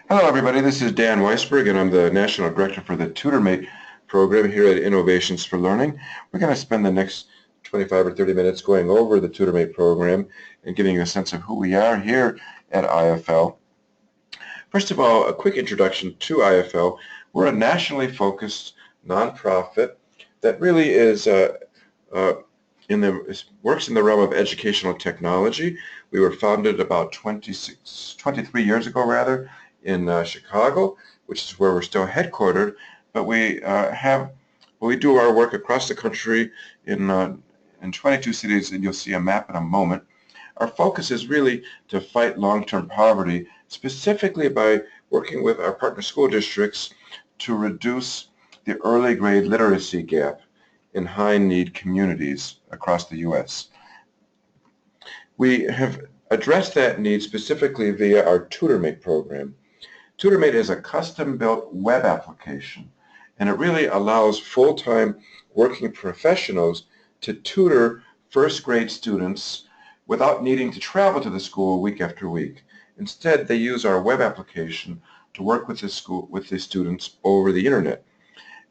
Hello everybody, this is Dan Weisberg and I'm the National Director for the TutorMate program here at Innovations for Learning. We're going to spend the next 25 or 30 minutes going over the TutorMate program and giving you a sense of who we are here at IFL. First of all, a quick introduction to IFL. We're a nationally focused nonprofit that really is works in the realm of educational technology. We were founded about 23 years ago rather, in Chicago, which is where we're still headquartered, but we do our work across the country in 22 cities, and you'll see a map in a moment. Our focus is really to fight long-term poverty, specifically by working with our partner school districts to reduce the early grade literacy gap in high-need communities across the U.S. We have addressed that need specifically via our TutorMate program. TutorMate is a custom-built web application, and it really allows full-time working professionals to tutor first-grade students without needing to travel to the school week after week. Instead, they use our web application to work with the students over the internet.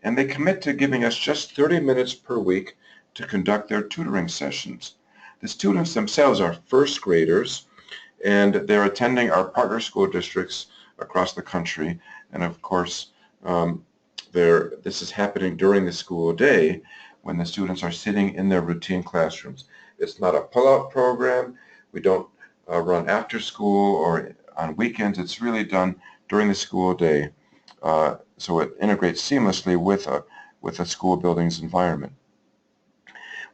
And they commit to giving us just 30 minutes per week to conduct their tutoring sessions. The students themselves are first graders, and they're attending our partner school districts across the country, and of course this is happening during the school day when the students are sitting in their routine classrooms. It's not a pull-out program. We don't run after school or on weekends. It's really done during the school day, so it integrates seamlessly with a school building's environment.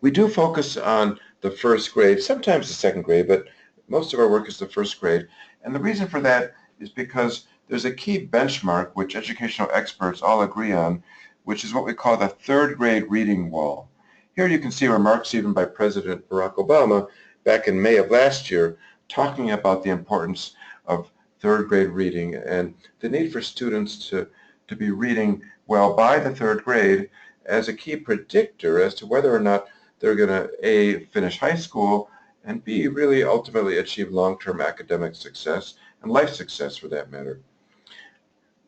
We do focus on the first grade, sometimes the second grade, but most of our work is the first grade, and the reason for that is because there's a key benchmark which educational experts all agree on, which is what we call the third grade reading wall. Here you can see remarks even by President Barack Obama back in May of last year talking about the importance of third grade reading and the need for students to be reading well by the third grade as a key predictor as to whether or not they're going to A, finish high school, and B, really ultimately achieve long-term academic success and life success for that matter.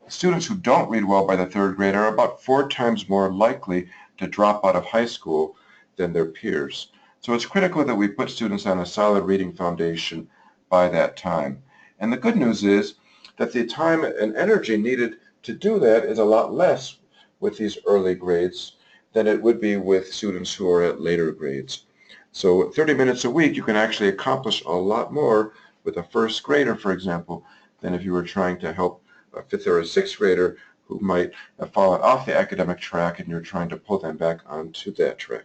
Students who don't read well by the third grade are about 4 times more likely to drop out of high school than their peers. So it's critical that we put students on a solid reading foundation by that time. And the good news is that the time and energy needed to do that is a lot less with these early grades than it would be with students who are at later grades. So 30 minutes a week, you can actually accomplish a lot more with a first grader, for example, than if you were trying to help a 5th or a 6th grader who might have fallen off the academic track and you're trying to pull them back onto that track.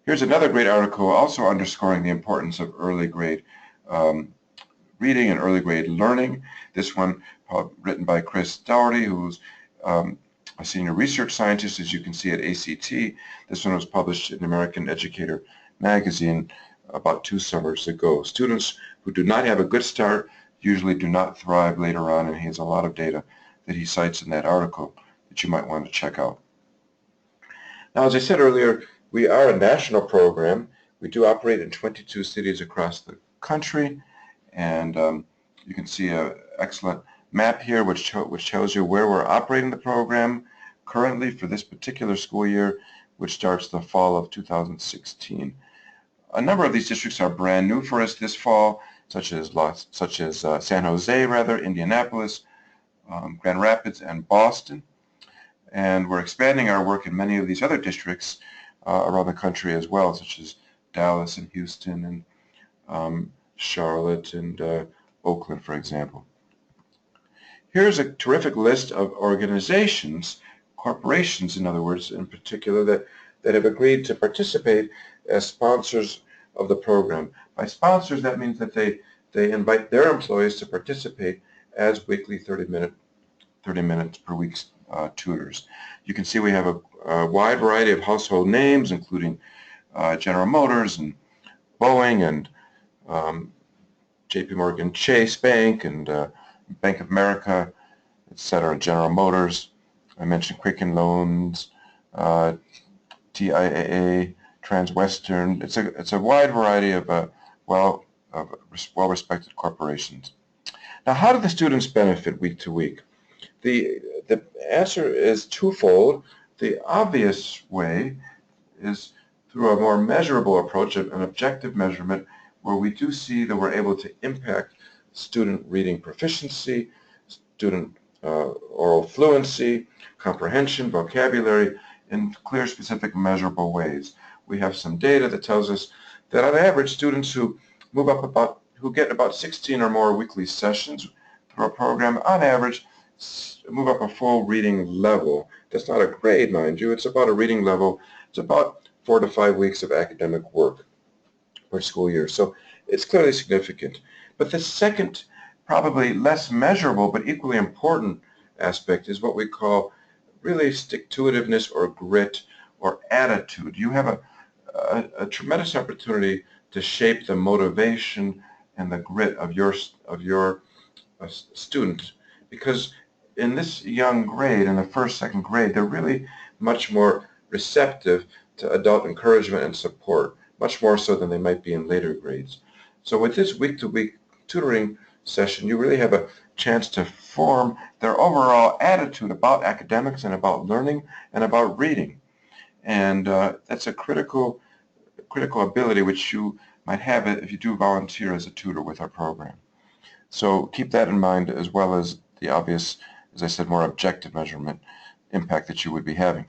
Here's another great article also underscoring the importance of early grade reading and early grade learning. This one written by Chris Dougherty, who's a senior research scientist, as you can see at ACT. This one was published in American Educator magazine about 2 summers ago. Students who do not have a good start usually do not thrive later on, and he has a lot of data that he cites in that article that you might want to check out. Now, as I said earlier, we are a national program. We do operate in 22 cities across the country, and you can see an excellent map here which tells you where we're operating the program currently for this particular school year, which starts the fall of 2016. A number of these districts are brand new for us this fall, such as San Jose, Indianapolis, Grand Rapids, and Boston. And we're expanding our work in many of these other districts around the country as well, such as Dallas and Houston and Charlotte and Oakland, for example. Here's a terrific list of organizations, corporations in other words, in particular, that have agreed to participate as sponsors of the program. By sponsors, that means that they invite their employees to participate as weekly 30 minutes per week tutors. You can see we have a wide variety of household names, including General Motors and Boeing and JP Morgan Chase Bank and Bank of America, etc., General Motors. I mentioned Quicken Loans, TIAA, Transwestern. It's a wide variety of well-respected corporations. Now, how do the students benefit week to week? The answer is twofold. The obvious way is through a more measurable approach, an objective measurement, where we do see that we're able to impact student reading proficiency, student oral fluency, comprehension, vocabulary, in clear, specific, measurable ways. We have some data that tells us that on average, students who get about 16 or more weekly sessions through a program, on average, move up a full reading level. That's not a grade, mind you. It's about a reading level. It's about 4 to 5 weeks of academic work per school year. So it's clearly significant. But the second, probably less measurable but equally important aspect is what we call really stick-to-itiveness or grit or attitude. You have a tremendous opportunity to shape the motivation and the grit of your student, because in this young grade, in the first, second grade, they're really much more receptive to adult encouragement and support, much more so than they might be in later grades. So with this week-to-week tutoring session, you really have a chance to form their overall attitude about academics and about learning and about reading. And that's a critical ability which you might have if you do volunteer as a tutor with our program. So keep that in mind, as well as the obvious, as I said, more objective measurement impact that you would be having.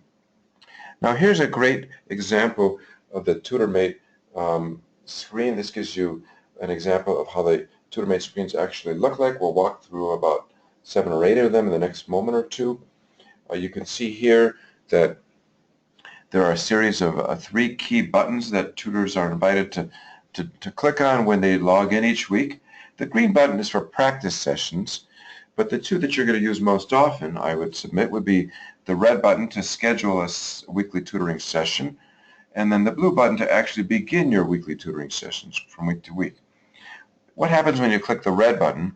Now here's a great example of the TutorMate screen. This gives you an example of how the TutorMate screens actually look like. We'll walk through about 7 or 8 of them in the next moment or two. You can see here that there are a series of 3 key buttons that tutors are invited to click on when they log in each week. The green button is for practice sessions, but the 2 that you're going to use most often, I would submit, would be the red button to schedule a weekly tutoring session, and then the blue button to actually begin your weekly tutoring sessions from week to week. What happens when you click the red button?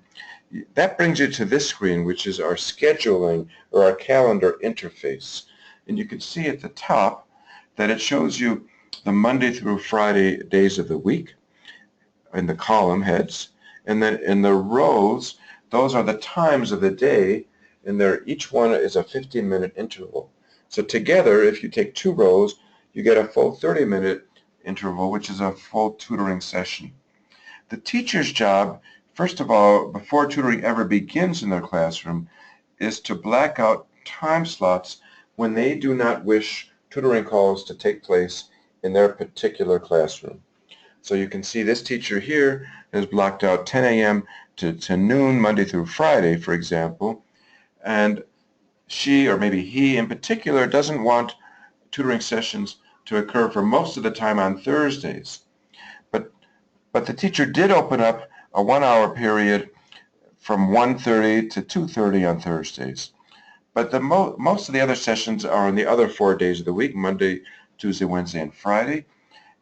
That brings you to this screen, which is our scheduling or our calendar interface. And you can see at the top that it shows you the Monday through Friday days of the week in the column heads, and then in the rows, those are the times of the day, and each one is a 15-minute interval. So together, if you take 2 rows, you get a full 30-minute interval, which is a full tutoring session. The teacher's job, first of all, before tutoring ever begins in their classroom, is to black out time slots when they do not wish tutoring calls to take place in their particular classroom. So you can see this teacher here has blocked out 10 a.m. to noon, Monday through Friday, for example, and she, or maybe he in particular, doesn't want tutoring sessions to occur for most of the time on Thursdays. But the teacher did open up a 1-hour period from 1:30 to 2:30 on Thursdays. But most of the other sessions are on the other 4 days of the week, Monday, Tuesday, Wednesday, and Friday.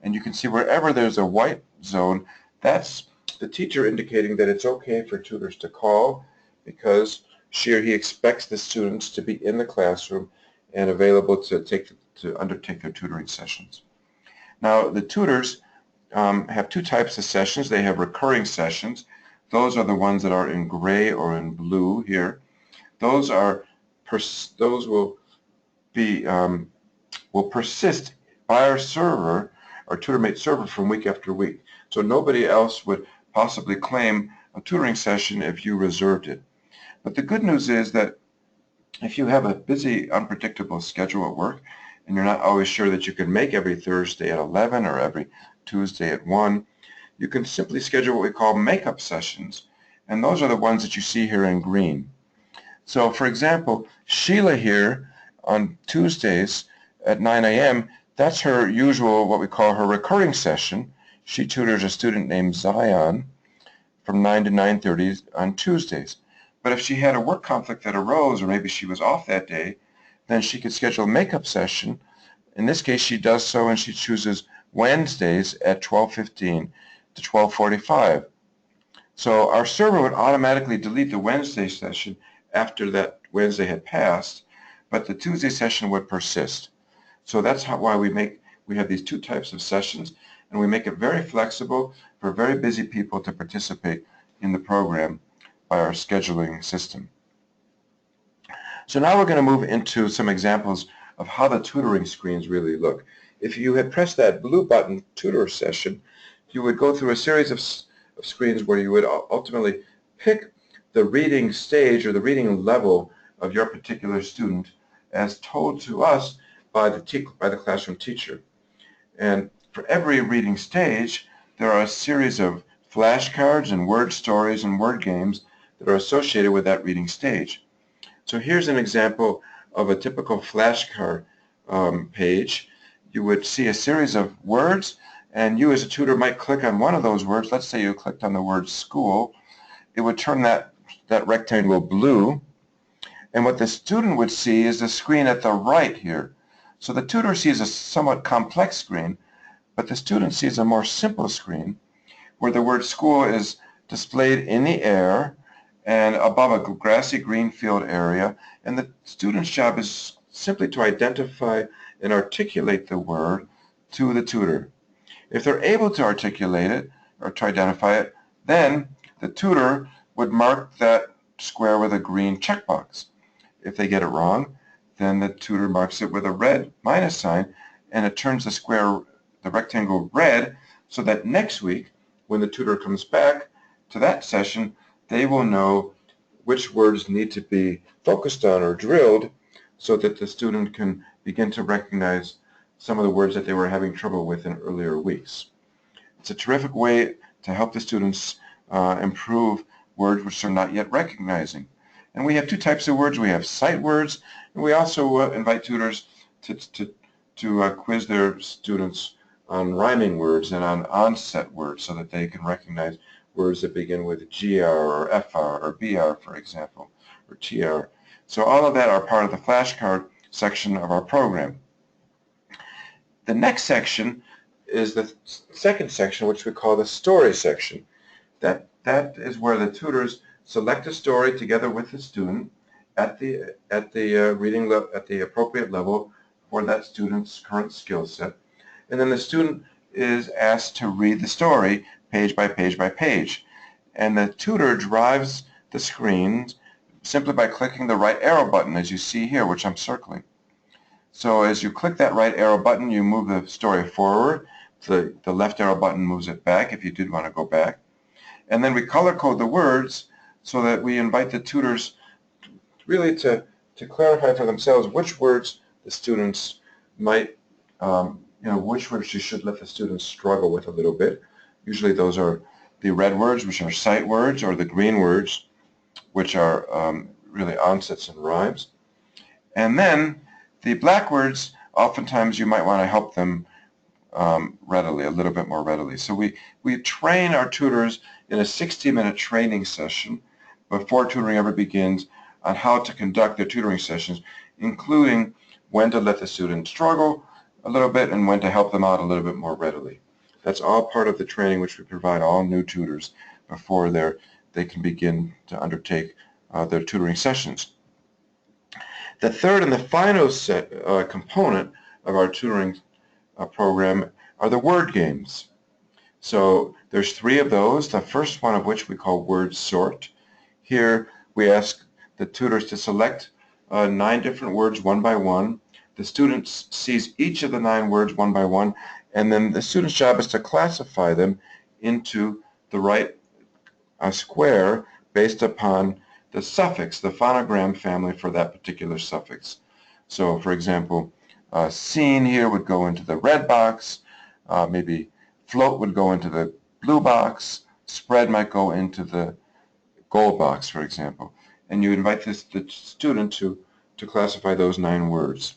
And you can see wherever there's a white zone, that's the teacher indicating that it's okay for tutors to call, because she or he expects the students to be in the classroom and available to undertake their tutoring sessions. Now, the tutors have 2 types of sessions. They have recurring sessions. Those are the ones that are in gray or in blue here. Those will persist by our server, our TutorMate server, from week after week. So nobody else would possibly claim a tutoring session if you reserved it. But the good news is that if you have a busy, unpredictable schedule at work, and you're not always sure that you can make every Thursday at 11 or every Tuesday at 1, you can simply schedule what we call make-up sessions, and those are the ones that you see here in green. So, for example, Sheila here on Tuesdays at 9 a.m., that's her usual, what we call her recurring session. She tutors a student named Zion from 9 to 9:30 on Tuesdays. But if she had a work conflict that arose, or maybe she was off that day, then she could schedule a make-up session. In this case, she does so, and she chooses Wednesdays at 12:15 to 12:45. So our server would automatically delete the Wednesday session after that Wednesday had passed, but the Tuesday session would persist. So that's why we have these 2 types of sessions, and we make it very flexible for very busy people to participate in the program by our scheduling system. So now we're going to move into some examples of how the tutoring screens really look. If you had pressed that blue button, Tutor Session, you would go through a series of screens where you would ultimately pick the reading stage or the reading level of your particular student as told to us by the classroom teacher. And for every reading stage, there are a series of flashcards and word stories and word games that are associated with that reading stage. So here's an example of a typical flashcard page. You would see a series of words, and you as a tutor might click on one of those words. Let's say you clicked on the word school. It would turn that rectangle blue, and what the student would see is the screen at the right here. So the tutor sees a somewhat complex screen, but the student sees a more simple screen where the word school is displayed in the air and above a grassy green field area, and the student's job is simply to identify and articulate the word to the tutor. If they're able to articulate it or to identify it, then the tutor would mark that square with a green checkbox. If they get it wrong, then the tutor marks it with a red minus sign, and it turns the rectangle red, so that next week when the tutor comes back to that session, they will know which words need to be focused on or drilled so that the student can begin to recognize some of the words that they were having trouble with in earlier weeks. It's a terrific way to help the students improve words which they're not yet recognizing. And we have two types of words. We have sight words, and we also invite tutors to quiz their students on rhyming words and on onset words so that they can recognize words that begin with GR or FR or BR, for example, or TR. So all of that are part of the flashcard section of our program. The next section is the second section, which we call the story section. That is where the tutors select a story together with the student at the appropriate level for that student's current skill set, and then the student is asked to read the story page by page by page, and the tutor drives the screen simply by clicking the right arrow button, as you see here, which I'm circling. So as you click that right arrow button, you move the story forward. The left arrow button moves it back if you did want to go back. And then we color code the words so that we invite the tutors really to clarify for themselves which words the students might, which words you should let the students struggle with a little bit. Usually those are the red words, which are sight words, or the green words, which are really onsets and rhymes. And then the black words, oftentimes you might want to help them readily, a little bit more readily. So we train our tutors in a 60-minute training session before tutoring ever begins on how to conduct their tutoring sessions, including when to let the student struggle a little bit and when to help them out a little bit more readily. That's all part of the training which we provide all new tutors before they can begin to undertake their tutoring sessions. The third and the final component of our tutoring program are the word games. So there's 3 of those, the first one of which we call word sort. Here we ask the tutors to select 9 different words one by one. The student sees each of the 9 words one by one, and then the student's job is to classify them into the right square based upon the suffix, the phonogram family for that particular suffix. So for example, seen here would go into the red box, maybe float would go into the blue box, spread might go into the gold box, for example. And you invite the student to classify those 9 words.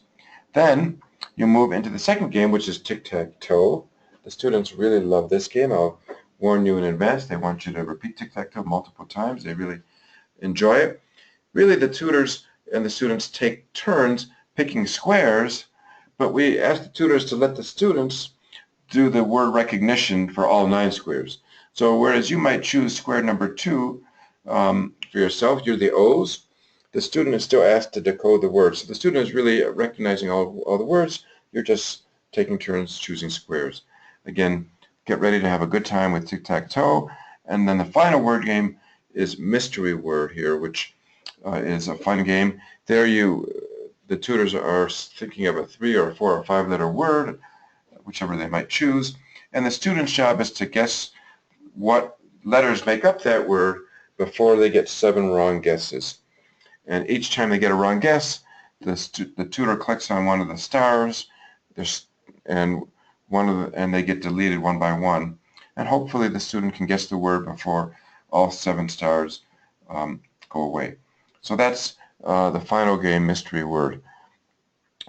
Then you move into the second game, which is Tic Tac Toe. The students really love this game. I'll warn you in advance. They want you to repeat Tic Tac Toe multiple times. They really enjoy it. Really, the tutors and the students take turns picking squares, but we ask the tutors to let the students do the word recognition for all 9 squares. So whereas you might choose square number 2 for yourself, you're the O's, the student is still asked to decode the words. So the student is really recognizing all the words. You're just taking turns choosing squares. Again, get ready to have a good time with Tic Tac Toe. And then the final word game is mystery word here, which is a fun game. There the tutors are thinking of a 3 or 4 or 5 letter word, whichever they might choose, and the student's job is to guess what letters make up that word before they get 7 wrong guesses. And each time they get a wrong guess, the tutor clicks on one of the stars, and they get deleted one by one. And hopefully the student can guess the word before all 7 stars go away. So that's the final game, mystery word.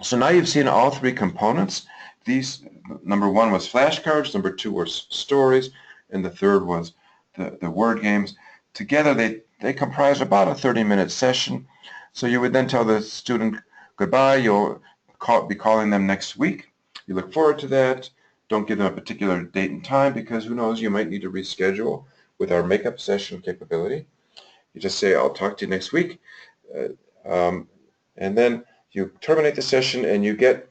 So now you've seen all 3 components. These, number 1 was flashcards, number 2 was stories, and the third was the word games. Together they comprise about a 30-minute session. So you would then tell the student goodbye. You'll be calling them next week. You look forward to that. Don't give them a particular date and time, because who knows, you might need to reschedule with our makeup session capability. You just say, I'll talk to you next week. And then you terminate the session, and you get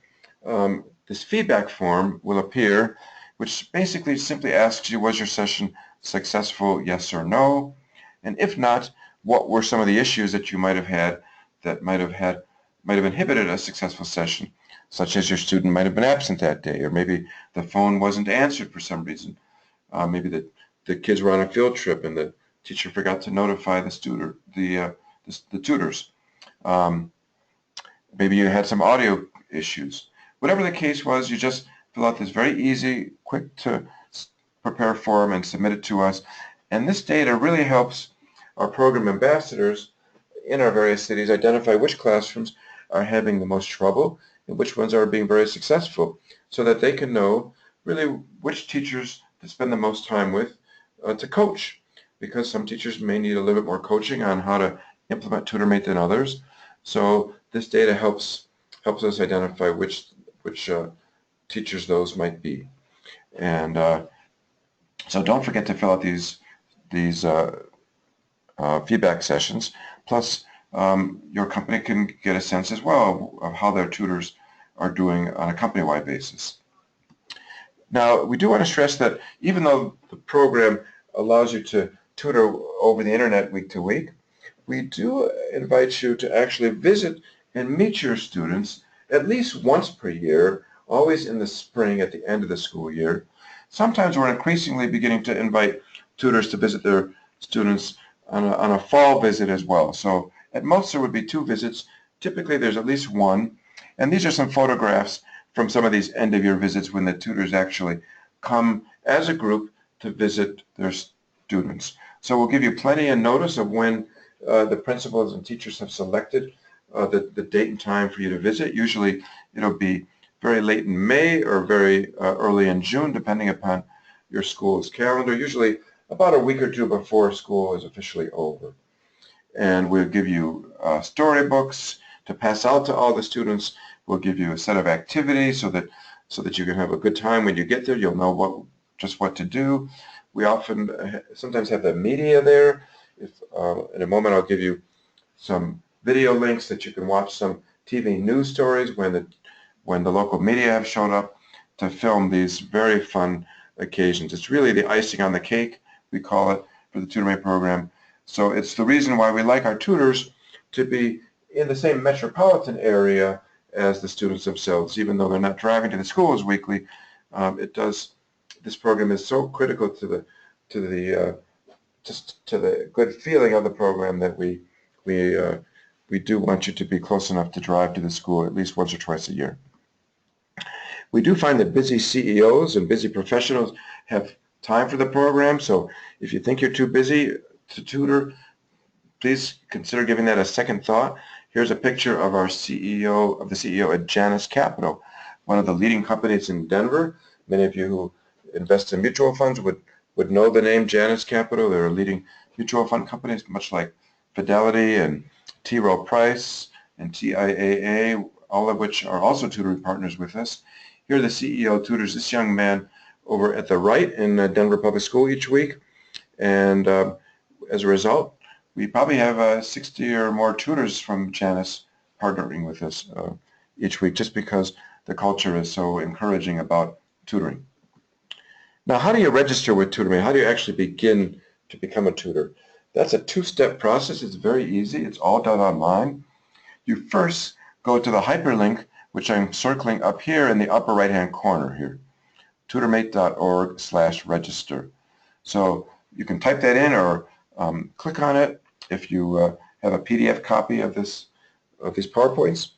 this feedback form will appear, which basically simply asks you, was your session successful, yes or no? And if not, what were some of the issues that you might have had that might have inhibited a successful session, such as your student might have been absent that day, or maybe the phone wasn't answered for some reason. Maybe the kids were on a field trip and the teacher forgot to notify the tutors. Maybe you had some audio issues. Whatever the case was, you just fill out this very easy, quick to prepare form and submit it to us. And this data really helps our program ambassadors in our various cities identify which classrooms are having the most trouble and which ones are being very successful, so that they can know really which teachers to spend the most time with to coach, because some teachers may need a little bit more coaching on how to implement TutorMate than others. So this data helps us identify which teachers those might be. And so don't forget to fill out these feedback sessions. Plus, your company can get a sense as well of how their tutors are doing on a company-wide basis. Now, we do want to stress that even though the program allows you to tutor over the internet week to week, we do invite you to actually visit and meet your students at least once per year, always in the spring at the end of the school year. Sometimes we're increasingly beginning to invite tutors to visit their students on a fall visit as well. So at most there would be 2 visits. Typically there's at least 1. And these are some photographs from some of these end-of-year visits when the tutors actually come as a group to visit their students. So we'll give you plenty of notice of when the principals and teachers have selected the date and time for you to visit. Usually it'll be very late in May or very early in June, depending upon your school's calendar, usually about a week or 2 before school is officially over. And we'll give you storybooks to pass out to all the students. We'll give you a set of activities so that you can have a good time when you get there. You'll know just what to do. We sometimes have the media there. In a moment I'll give you some video links that you can watch some TV news stories when the local media have shown up to film these very fun occasions. It's really the icing on the cake, we call it, for the TutorMate program. So it's the reason why we like our tutors to be in the same metropolitan area as the students themselves, even though they're not driving to the schools weekly. This program is so critical to the good feeling of the program that we do want you to be close enough to drive to the school at least once or twice a year. We do find that busy CEOs and busy professionals have time for the program, so if you think you're too busy to tutor, please consider giving that a second thought. Here's a picture of the CEO at Janus Capital, one of the leading companies in Denver. Many of you who invest in mutual funds would know the name Janus Capital. They're a leading mutual fund company, much like Fidelity and T. Rowe Price and TIAA, all of which are also tutoring partners with us. Here the CEO tutors this young man over at the right in Denver Public School each week, and as a result, we probably have 60 or more tutors from Janus partnering with us each week, just because the culture is so encouraging about tutoring. Now, how do you register with TutorMate? How do you actually begin to become a tutor? That's a two-step process. It's very easy. It's all done online. You first go to the hyperlink, which I'm circling up here in the upper right-hand corner here, tutormate.org/register. So you can type that in or click on it if you have a PDF copy of these PowerPoints.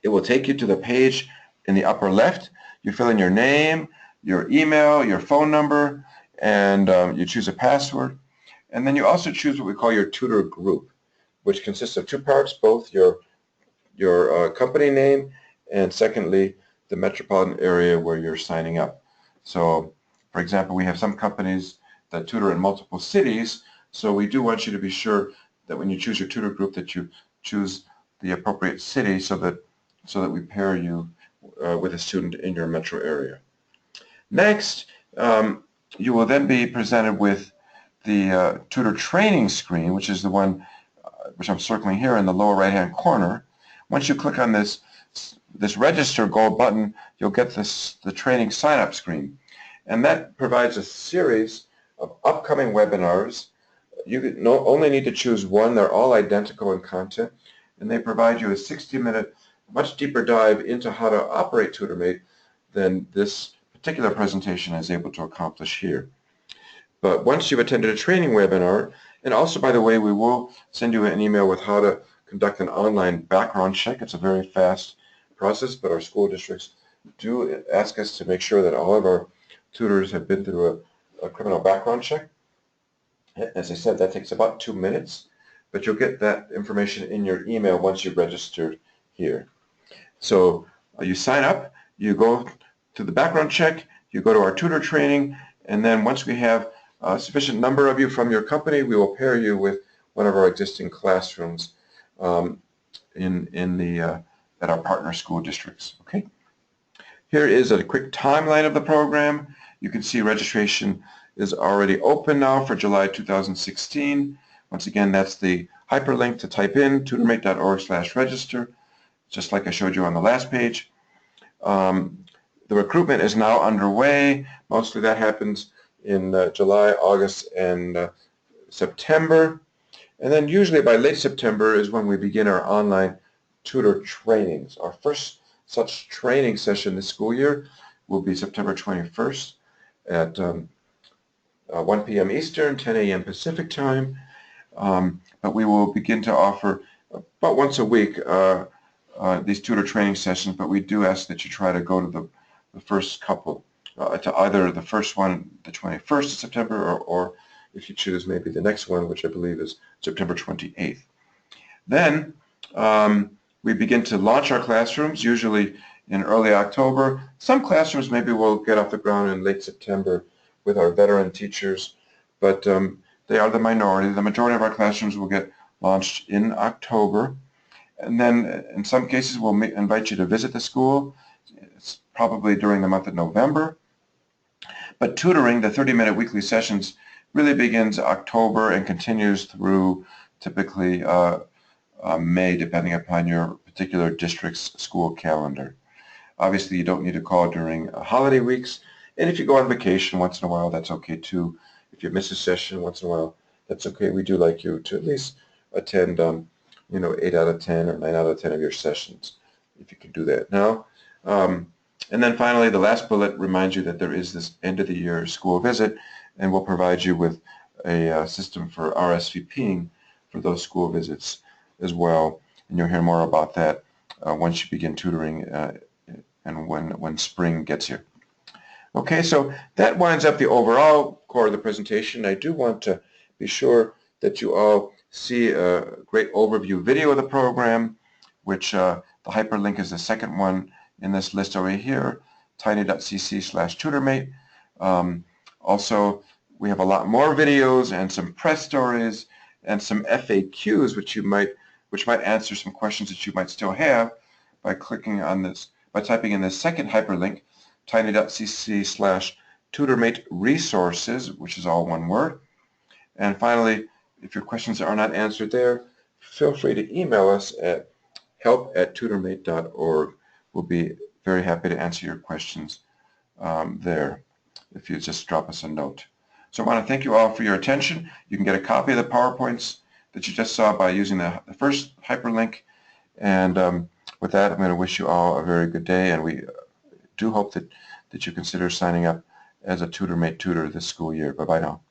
It will take you to the page in the upper left. You fill in your name, your email, your phone number, and you choose a password. And then you also choose what we call your tutor group, which consists of two parts, both your company name and secondly the metropolitan area where you're signing up. So for example, we have some companies that tutor in multiple cities, so we do want you to be sure that when you choose your tutor group that you choose the appropriate city so that we pair you with a student in your metro area. Next, you will then be presented with the tutor training screen, which is the one which I'm circling here in the lower right-hand corner. Once you click on this register gold button, you'll get the training sign-up screen. And that provides a series of upcoming webinars. You only need to choose one. They're all identical in content. And they provide you a 60-minute, much deeper dive into how to operate TutorMate than this particular presentation is able to accomplish here. But once you've attended a training webinar, and also, by the way, we will send you an email with how to conduct an online background check. It's a very fast process, but our school districts do ask us to make sure that all of our tutors have been through a criminal background check. As I said, that takes about 2 minutes, but you'll get that information in your email once you've registered here. So you sign up, you go to the background check, you go to our tutor training, and then once we have a sufficient number of you from your company, we will pair you with one of our existing classrooms at our partner school districts. Okay. Here is a quick timeline of the program. You can see registration is already open now for July 2016. Once again, that's the hyperlink to type in, tutormate.org/register, just like I showed you on the last page. The recruitment is now underway. Mostly that happens in July, August, and September. And then usually by late September is when we begin our online tutor trainings. Our first such training session this school year will be September 21st at 1 p.m. Eastern, 10 a.m. Pacific time. But we will begin to offer about once a week these tutor training sessions, but we do ask that you try to go to the first couple, to either the first one, the 21st of September, or if you choose maybe the next one, which I believe is September 28th. Then we begin to launch our classrooms, usually in early October. Some classrooms maybe will get off the ground in late September with our veteran teachers, but they are the minority. The majority of our classrooms will get launched in October. And then in some cases we'll invite you to visit the school. It's probably during the month of November. But tutoring, the 30-minute weekly sessions, really begins October and continues through typically May, depending upon your particular district's school calendar. Obviously, you don't need to call during holiday weeks, and if you go on vacation once in a while, that's okay too. If you miss a session once in a while, that's okay. We do like you to at least attend, 8 out of 10 or 9 out of 10 of your sessions, if you can do that. Now, and then finally, the last bullet reminds you that there is this end-of-the-year school visit, and we'll provide you with a system for RSVPing for those school visits as well. And you'll hear more about that once you begin tutoring and when spring gets here. Okay, so that winds up the overall core of the presentation. I do want to be sure that you all see a great overview video of the program, which the hyperlink is the second one in this list over here, tiny.cc/tutormate. Also, we have a lot more videos and some press stories and some FAQs, which might answer some questions that you might still have by clicking on this, by typing in this second hyperlink, tiny.cc/tutormate resources, which is all one word. And finally, if your questions are not answered there, feel free to email us at help@tutormate.org. We'll be very happy to answer your questions there if you just drop us a note. So I want to thank you all for your attention. You can get a copy of the PowerPoints that you just saw by using the first hyperlink. And with that, I'm going to wish you all a very good day, and we do hope that you consider signing up as a TutorMate tutor this school year. Bye-bye now.